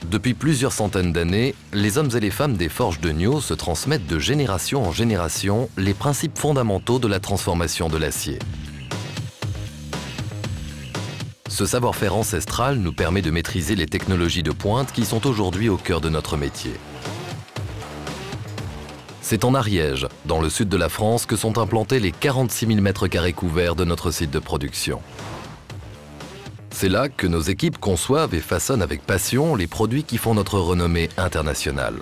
Depuis plusieurs centaines d'années, les hommes et les femmes des forges de Niaux se transmettent de génération en génération les principes fondamentaux de la transformation de l'acier. Ce savoir-faire ancestral nous permet de maîtriser les technologies de pointe qui sont aujourd'hui au cœur de notre métier. C'est en Ariège, dans le sud de la France, que sont implantés les 46 000 m² couverts de notre site de production. C'est là que nos équipes conçoivent et façonnent avec passion les produits qui font notre renommée internationale.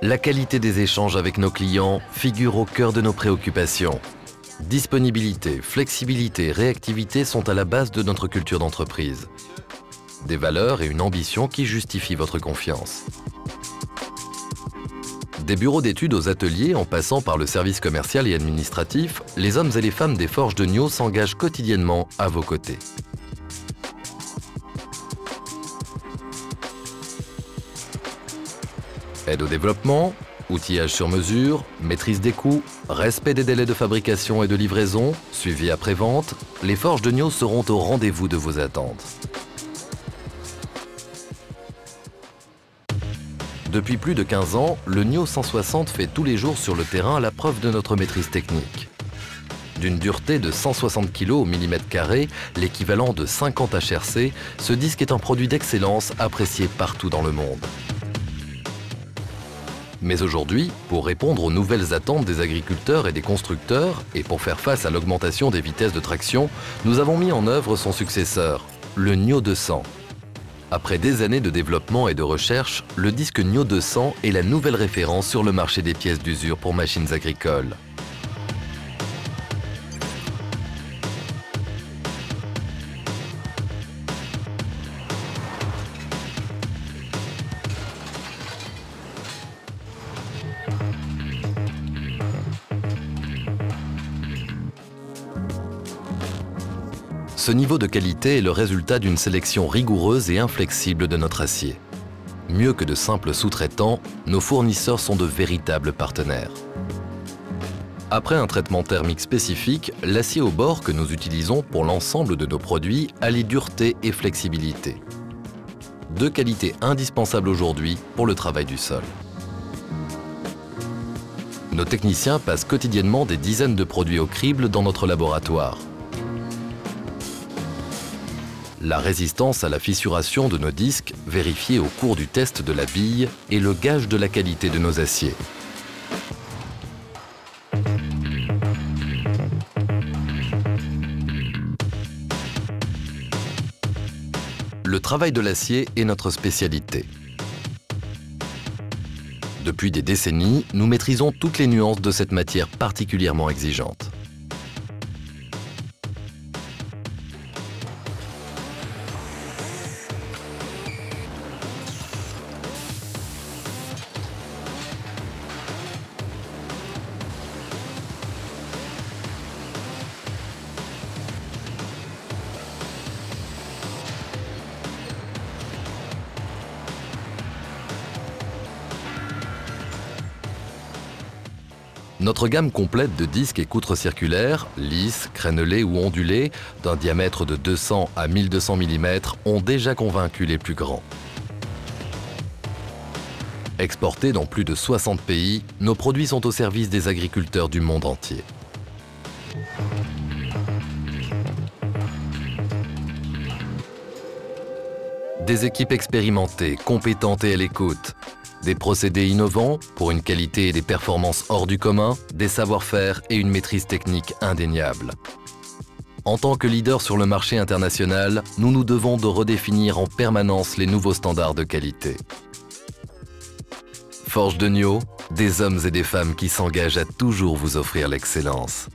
La qualité des échanges avec nos clients figure au cœur de nos préoccupations. Disponibilité, flexibilité, réactivité sont à la base de notre culture d'entreprise. Des valeurs et une ambition qui justifient votre confiance. Des bureaux d'études aux ateliers, en passant par le service commercial et administratif, les hommes et les femmes des forges de Niaux s'engagent quotidiennement à vos côtés. Aide au développement, outillage sur mesure, maîtrise des coûts, respect des délais de fabrication et de livraison, suivi après-vente, les forges de Niaux seront au rendez-vous de vos attentes. Depuis plus de 15 ans, le Niaux 160 fait tous les jours sur le terrain la preuve de notre maîtrise technique. D'une dureté de 160 kg au millimètre carré, l'équivalent de 50 HRC, ce disque est un produit d'excellence apprécié partout dans le monde. Mais aujourd'hui, pour répondre aux nouvelles attentes des agriculteurs et des constructeurs, et pour faire face à l'augmentation des vitesses de traction, nous avons mis en œuvre son successeur, le Niaux 200. Après des années de développement et de recherche, le disque Niaux 200 est la nouvelle référence sur le marché des pièces d'usure pour machines agricoles. Ce niveau de qualité est le résultat d'une sélection rigoureuse et inflexible de notre acier. Mieux que de simples sous-traitants, nos fournisseurs sont de véritables partenaires. Après un traitement thermique spécifique, l'acier au bord que nous utilisons pour l'ensemble de nos produits allie dureté et flexibilité. Deux qualités indispensables aujourd'hui pour le travail du sol. Nos techniciens passent quotidiennement des dizaines de produits au crible dans notre laboratoire. La résistance à la fissuration de nos disques, vérifiée au cours du test de la bille, est le gage de la qualité de nos aciers. Le travail de l'acier est notre spécialité. Depuis des décennies, nous maîtrisons toutes les nuances de cette matière particulièrement exigeante. Notre gamme complète de disques et poutres circulaires, lisses, crénelés ou ondulés, d'un diamètre de 200 à 1200 mm, ont déjà convaincu les plus grands. Exportés dans plus de 60 pays, nos produits sont au service des agriculteurs du monde entier. Des équipes expérimentées, compétentes et à l'écoute. Des procédés innovants pour une qualité et des performances hors du commun, des savoir-faire et une maîtrise technique indéniable. En tant que leader sur le marché international, nous nous devons de redéfinir en permanence les nouveaux standards de qualité. Forges de Niaux, des hommes et des femmes qui s'engagent à toujours vous offrir l'excellence.